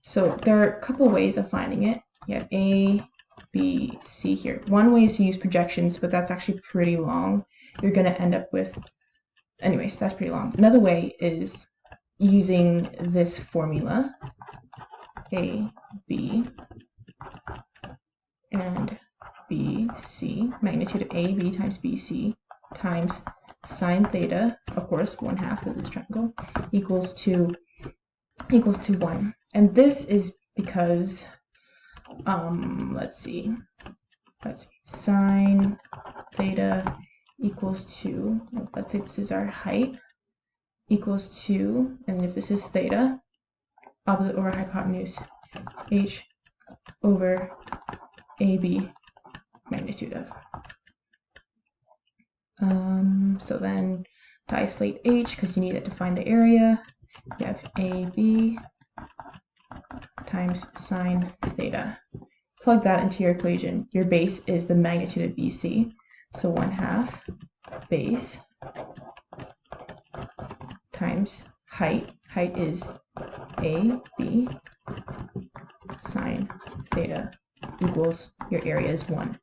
So there are a couple ways of finding it. You have A, B, C here. One way is to use projections, but that's actually pretty long. You're going to end up with, anyways, that's pretty long. Another way is using this formula, A, B, and B, C, magnitude of A, B times B, C, times sine theta, of course, 1/2 of this triangle, equals to 1. And this is because, let's see, sine theta equals to, let's say this is our height, equals to, and if this is theta, opposite over hypotenuse, h over AB magnitude of. So then to isolate h, because you need it to find the area, you have AB times sine theta. Plug that into your equation. Your base is the magnitude of BC, so 1/2 base times height. Height is AB sine theta equals, your area is 1.